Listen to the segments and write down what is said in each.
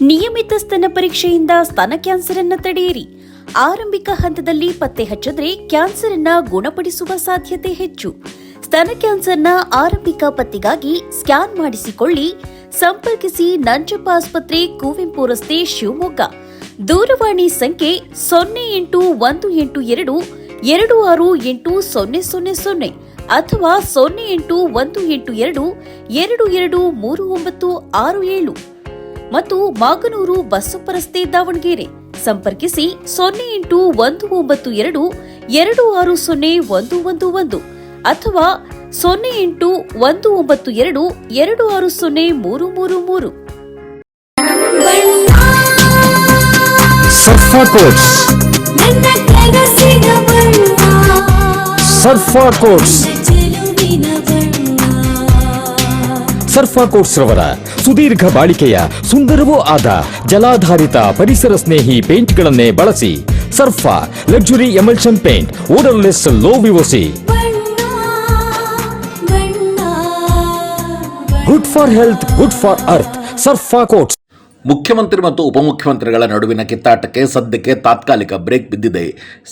ನಿಯಮಿತ ಸ್ತನ ಪರೀಕ್ಷೆಯಿಂದ ಸ್ತನ ಕ್ಯಾನ್ಸರ್ ಅನ್ನು ತಡೆಯಿರಿ. ಆರಂಭಿಕ ಹಂತದಲ್ಲಿ ಪತ್ತೆ ಹಚ್ಚಿದ್ರೆ ಕ್ಯಾನ್ಸರ್ ಅನ್ನು ಗುಣಪಡಿಸುವ ಸಾಧ್ಯತೆ ಹೆಚ್ಚು. ಸ್ತನ ಕ್ಯಾನ್ಸರ್ನ ಆರಂಭಿಕ ಪತ್ತೆಗಾಗಿ ಸ್ಕ್ಯಾನ್ ಮಾಡಿಸಿಕೊಳ್ಳಿ. ಸಂಪರ್ಕಿಸಿ ನಂಜಪ್ಪ ಆಸ್ಪತ್ರೆ, ಕುವೆಂಪು ರಸ್ತೆ, ಶಿವಮೊಗ್ಗ. ದೂರವಾಣಿ ಸಂಖ್ಯೆ 0818226800 ಅಥವಾ 0818223967 ಮತ್ತು ಮಾಗನೂರು ಬಸಪ್ಪ ರಸ್ತೆ, ದಾವಣಗೆರೆ. ಸಂಪರ್ಕಿಸಿ 0812260111 ಅಥವಾ 081922603333. ಸರ್ಫಾ ಕೋಟ್ಸ್, ಸರ್ಫಾ ಕೋಟ್ಸ್, ಸರ್ಫಾ ಕೋಟ್ಸ್ ರವರ ಸುದೀರ್ಘ ಬಾಳಿಕೆಯ ಸುಂದರವೂ ಆದ ಜಲಾಧಾರಿತ ಪರಿಸರ ಸ್ನೇಹಿ ಪೇಂಟ್ಗಳನ್ನೇ ಬಳಸಿ. Sarfa luxury emulsion paint, odourless, low VOC, good for health, good for earth. Sarfa coats. ಮುಖ್ಯಮಂತ್ರಿ ಮತ್ತು ಉಪಮುಖ್ಯಮಂತ್ರಿಗಳ ನಡುವಿನ ಕಿತ್ತಾಟಕ್ಕೆ ಸದ್ಯಕ್ಕೆ ತಾತ್ಕಾಲಿಕ ಬ್ರೇಕ್ ಬಿದ್ದಿದೆ.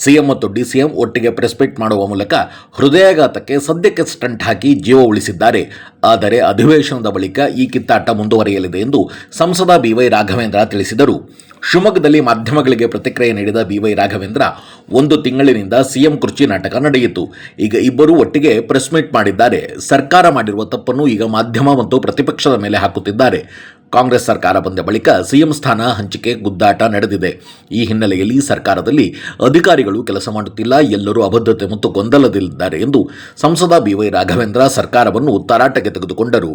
ಸಿಎಂ ಮತ್ತು ಡಿಸಿಎಂ ಒಟ್ಟಿಗೆ ಪ್ರೆಸ್ ಮೀಟ್ ಮಾಡುವ ಮೂಲಕ ಹೃದಯಾಘಾತಕ್ಕೆ ಸದ್ಯಕ್ಕೆ ಸ್ಟಂಟ್ ಹಾಕಿ ಜೀವ ಉಳಿಸಿದ್ದಾರೆ. ಆದರೆ ಅಧಿವೇಶನದ ಬಳಿಕ ಈ ಕಿತ್ತಾಟ ಮುಂದುವರಿಯಲಿದೆ ಎಂದು ಸಂಸದ ಬಿವೈ ರಾಘವೇಂದ್ರ ತಿಳಿಸಿದರು. ಶಿವಮೊಗ್ಗದಲ್ಲಿ ಮಾಧ್ಯಮಗಳಿಗೆ ಪ್ರತಿಕ್ರಿಯೆ ನೀಡಿದ ಬಿವೈ ರಾಘವೇಂದ್ರ, 1 ತಿಂಗಳಿನಿಂದ ಸಿಎಂ ಕುರ್ಚಿ ನಾಟಕ ನಡೆಯಿತು. ಈಗ ಇಬ್ಬರೂ ಒಟ್ಟಿಗೆ ಪ್ರೆಸ್ ಮೀಟ್ ಮಾಡಿದ್ದಾರೆ. ಸರ್ಕಾರ ಮಾಡಿರುವ ತಪ್ಪನ್ನು ಈಗ ಮಾಧ್ಯಮ ಮತ್ತು ಪ್ರತಿಪಕ್ಷದ ಮೇಲೆ ಹಾಕುತ್ತಿದ್ದಾರೆ. ಕಾಂಗ್ರೆಸ್ ಸರ್ಕಾರ ಬಂದ ಬಳಿಕ ಸಿಎಂ ಸ್ಥಾನ ಹಂಚಿಕೆ ಗುದ್ದಾಟ ನಡೆದಿದೆ. ಈ ಹಿನ್ನೆಲೆಯಲ್ಲಿ ಸರ್ಕಾರದಲ್ಲಿ ಅಧಿಕಾರಿಗಳು ಕೆಲಸ ಮಾಡುತ್ತಿಲ್ಲ, ಎಲ್ಲರೂ ಅಬದ್ಧತೆ ಮತ್ತು ಗೊಂದಲದಲ್ಲಿದ್ದಾರೆ ಎಂದು ಸಂಸದ ಬಿವೈ ರಾಘವೇಂದ್ರ ಸರ್ಕಾರವನ್ನು ತರಾಟೆಗೆ ತೆಗೆದುಕೊಂಡರು.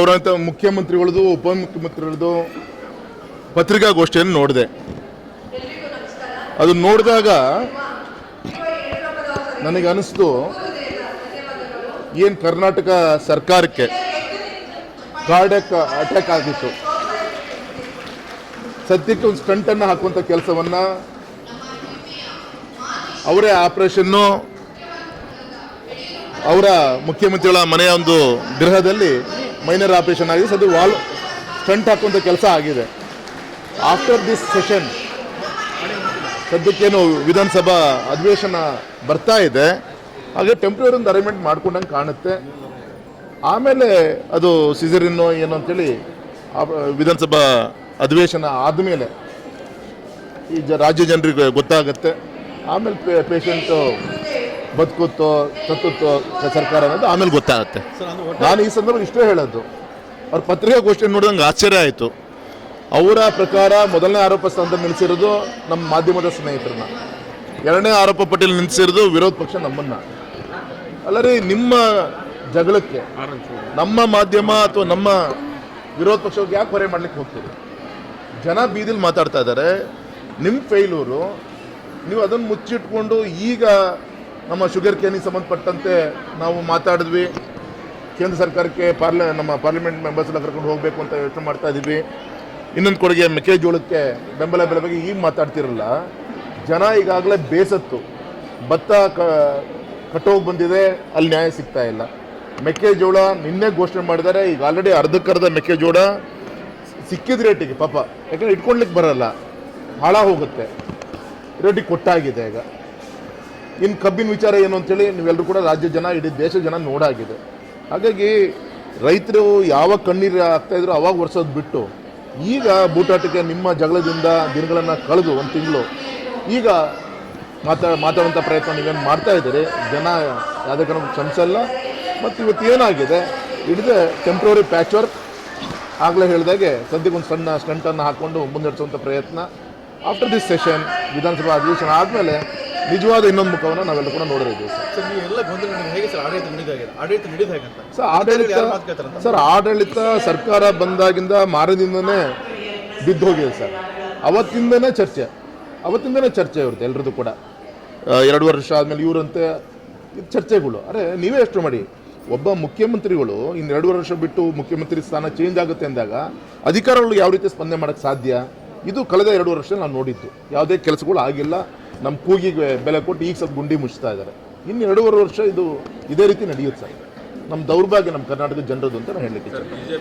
ಅವರಂತ ಮುಖ್ಯಮಂತ್ರಿಗಳದು, ಉಪಮುಖ್ಯಮಂತ್ರಿಗಳದು ಪತ್ರಿಕಾಗೋಷ್ಠಿಯನ್ನು ನೋಡಿದೆ. ಅದು ನೋಡಿದಾಗ ನನಗೆ ಅನಿಸ್ತು, ಏನು ಕರ್ನಾಟಕ ಸರ್ಕಾರಕ್ಕೆ ಕಾರ್ಡಿಯಾಕ್ ಅಟ್ಯಾಕ್ ಆಗಿತ್ತು. ಸದ್ಯಕ್ಕೆ ಒಂದು ಸ್ಟಂಟನ್ನು ಹಾಕುವಂಥ ಕೆಲಸವನ್ನು ಅವರೇ ಆಪರೇಷನ್ನು ಅವರ ಮುಖ್ಯಮಂತ್ರಿಗಳ ಮನೆಯ ಒಂದು ಗೃಹದಲ್ಲಿ ಮೈನರ್ ಆಪರೇಷನ್ ಆಗಿದೆ. ಅದು ಸ್ಟಂಟ್ ಹಾಕುವಂಥ ಕೆಲಸ ಆಗಿದೆ. ಆಫ್ಟರ್ ದಿಸ್ ಸೆಷನ್ ಸದ್ಯಕ್ಕೇನು ವಿಧಾನಸಭಾ ಅಧಿವೇಶನ ಬರ್ತಾ ಇದೆ, ಹಾಗೆ ಟೆಂಪ್ರರಿ ಒಂದು ಅರೇಂಜ್ಮೆಂಟ್ ಮಾಡ್ಕೊಂಡಂಗೆ ಕಾಣುತ್ತೆ. ಆಮೇಲೆ ಅದು ಸಿಸರಿನ್ನೋ ಏನು ಅಂತೇಳಿ ವಿಧಾನಸಭಾ ಅಧಿವೇಶನ ಆದಮೇಲೆ ಈ ರಾಜ್ಯ ಜನರಿಗೆ ಗೊತ್ತಾಗುತ್ತೆ. ಆಮೇಲೆ ಪೇಷಂಟು ಬದುಕುತ್ತೋ ಸತ್ತುತ್ತೋ ಸರ್ಕಾರ ಅನ್ನೋದು ಆಮೇಲೆ ಗೊತ್ತಾಗುತ್ತೆ. ನಾನು ಈ ಸಂದರ್ಭ ಇಷ್ಟೇ ಹೇಳೋದು, ಅವ್ರ ಪತ್ರಿಕಾಗೋಷ್ಠಿ ನೋಡಿದಂಗೆ ಆಶ್ಚರ್ಯ ಆಯಿತು. ಅವರ ಪ್ರಕಾರ ಮೊದಲನೇ ಆರೋಪ ಸ್ಥಾನದಲ್ಲಿ ನಿಲ್ಲಿಸಿರೋದು ನಮ್ಮ ಮಾಧ್ಯಮದ ಸ್ನೇಹಿತರನ್ನ, 2ನೇ ಆರೋಪ ಪಟ್ಟಿಯಲ್ಲಿ ನಿಲ್ಲಿಸಿರೋದು ವಿರೋಧ ಪಕ್ಷ ನಮ್ಮನ್ನ. ಅಲ್ಲರಿ, ನಿಮ್ಮ ಜಗಳಕ್ಕೆ ನಮ್ಮ ಮಾಧ್ಯಮ ಅಥವಾ ನಮ್ಮ ವಿರೋಧ ಪಕ್ಷಕ್ಕೆ ಯಾಕೆ ಹೊರೆ ಮಾಡ್ಲಿಕ್ಕೆ ಹೋಗ್ತೀರಿ? ಜನ ಬೀದಿಲಿ ಮಾತಾಡ್ತಾ ಇದ್ದಾರೆ. ನಿಮ್ಮ ಫೇಲ್ಯೂರು, ನೀವು ಅದನ್ನು ಮುಚ್ಚಿಟ್ಕೊಂಡು ಈಗ ನಮ್ಮ ಶುಗರ್ ಕೇನಿಗೆ ಸಂಬಂಧಪಟ್ಟಂತೆ ನಾವು ಮಾತಾಡಿದ್ವಿ, ಕೇಂದ್ರ ಸರ್ಕಾರಕ್ಕೆ ನಮ್ಮ ಪಾರ್ಲಿಮೆಂಟ್ ಮೆಂಬರ್ಸ್ ಎಲ್ಲ ಕರ್ಕೊಂಡು ಹೋಗಬೇಕು ಅಂತ ಯೋಚನೆ ಮಾಡ್ತಾ ಇದ್ದೀವಿ. ಇನ್ನೊಂದು ಕೊಡುಗೆ ಮೆಕ್ಕೆಜೋಳಕ್ಕೆ ಬೆಂಬಲ ಬೆಲೆ ಬಗ್ಗೆ ಈಗ ಮಾತಾಡ್ತಿರಲ್ಲ. ಜನ ಈಗಾಗಲೇ ಬೇಸತ್ತು, ಭತ್ತ ಕಟ್ಟೋಗಿ ಬಂದಿದೆ, ಅಲ್ಲಿ ನ್ಯಾಯ ಸಿಗ್ತಾ ಇಲ್ಲ. ಮೆಕ್ಕೆಜೋಳ ನಿನ್ನೆ ಘೋಷಣೆ ಮಾಡಿದ್ದಾರೆ. ಈಗ ಆಲ್ರೆಡಿ ಅರ್ಧಕ್ಕರ್ಧ ಮೆಕ್ಕೆಜೋಳ ಸಿಕ್ಕಿದ ರೇಟಿಗೆ ಪಾಪ, ಯಾಕಂದರೆ ಇಟ್ಕೊಳ್ಲಿಕ್ಕೆ ಬರಲ್ಲ, ಹಾಳ ಹೋಗುತ್ತೆ, ರೇಟಿಗೆ ಕೊಟ್ಟಾಗಿದೆ. ಈಗ ಇನ್ನು ಕಬ್ಬಿನ ವಿಚಾರ ಏನು ಅಂತೇಳಿ ನೀವೆಲ್ಲರೂ ಕೂಡ ರಾಜ್ಯ ಜನ, ಇಡೀ ದೇಶ ಜನ ನೋಡಾಗಿದೆ. ಹಾಗಾಗಿ ರೈತರು ಯಾವಾಗ ಕಣ್ಣೀರು ಆಗ್ತಾಯಿದ್ರು ಅವಾಗ ಒರೆಸೋದು ಬಿಟ್ಟು ಈಗ ಬೂಟಾಟಕ್ಕೆ ನಿಮ್ಮ ಜಗಳದಿಂದ ದಿನಗಳನ್ನು ಕಳೆದು 1 ತಿಂಗಳು ಈಗ ಮಾತಾಡುವಂಥ ಪ್ರಯತ್ನ ನೀವೇನು ಮಾಡ್ತಾ ಇದ್ದೀರಿ. ಜನ ಯಾವುದೇ ಕಾರಣಕ್ಕೂ ಕ್ಷಮಿಸಲ್ಲ. ಮತ್ತು ಇವತ್ತು ಏನಾಗಿದೆ, ಹಿಡಿದು ಟೆಂಪ್ರವರಿ ಪ್ಯಾಚ್ ವರ್ಕ್, ಆಗಲೇ ಹೇಳಿದಾಗೆ ಸದ್ಯಕ್ಕೆ ಒಂದು ಸಣ್ಣ ಸ್ಟಂಟನ್ನು ಹಾಕ್ಕೊಂಡು ಮುನ್ನಡೆಸುವಂಥ ಪ್ರಯತ್ನ. ಆಫ್ಟರ್ ದಿಸ್ ಸೆಷನ್ ವಿಧಾನಸಭಾ ಅಧಿವೇಶನ ಆದಮೇಲೆ ನಿಜವಾದ ಇನ್ನೊಂದು ಮುಖವನ್ನು ನಾವೆಲ್ಲ ಕೂಡ ನೋಡಿದ್ದೀವಿ. ಸರ್ ಆಡಳಿತ ಸರ್ಕಾರ ಬಂದಾಗಿಂದ ಮಾರದಿಂದನೇ ಬಿದ್ದು ಹೋಗಿದೆ ಸರ್. ಅವತ್ತಿಂದನೇ ಚರ್ಚೆ ಇರುತ್ತೆ ಎಲ್ರದ್ದು ಕೂಡ. 2 ವರ್ಷ ಆದಮೇಲೆ ಇವರಂತೆ ಚರ್ಚೆಗಳು. ಅರೆ ನೀವೇ ಎಷ್ಟು ಮಾಡಿ, ಒಬ್ಬ ಮುಖ್ಯಮಂತ್ರಿಗಳು ಇನ್ನು 2 ವರ್ಷ ಬಿಟ್ಟು ಮುಖ್ಯಮಂತ್ರಿ ಸ್ಥಾನ ಚೇಂಜ್ ಆಗುತ್ತೆ ಅಂದಾಗ ಅಧಿಕಾರಿಗಳು ಯಾವ ರೀತಿ ಸ್ಪಂದನೆ ಮಾಡೋಕ್ಕೆ ಸಾಧ್ಯ? ಇದು ಕಳೆದ 2 ವರ್ಷ ನಾನು ನೋಡಿದ್ದು. ಯಾವುದೇ ಕೆಲಸಗಳು ಆಗಿಲ್ಲ. ನಮ್ಮ ಕೂಗಿಗೆ ಬೆಲೆ ಕೊಟ್ಟು ಈಗ ಸ್ವಲ್ಪ ಗುಂಡಿ ಮುಚ್ತಾ ಇದ್ದಾರೆ. ಇನ್ನು 2.5 ವರ್ಷ ಇದು ಇದೇ ರೀತಿ ನಡೆಯುತ್ತೆ ಸರ್. ನಮ್ಮ ದೌರ್ಭಾಗ್ಯ ನಮ್ಮ ಕರ್ನಾಟಕದ ಜನರದ್ದು ಅಂತ ನಾನು ಹೇಳಲಿಕ್ಕೆ ಇಚ್ಛೆ.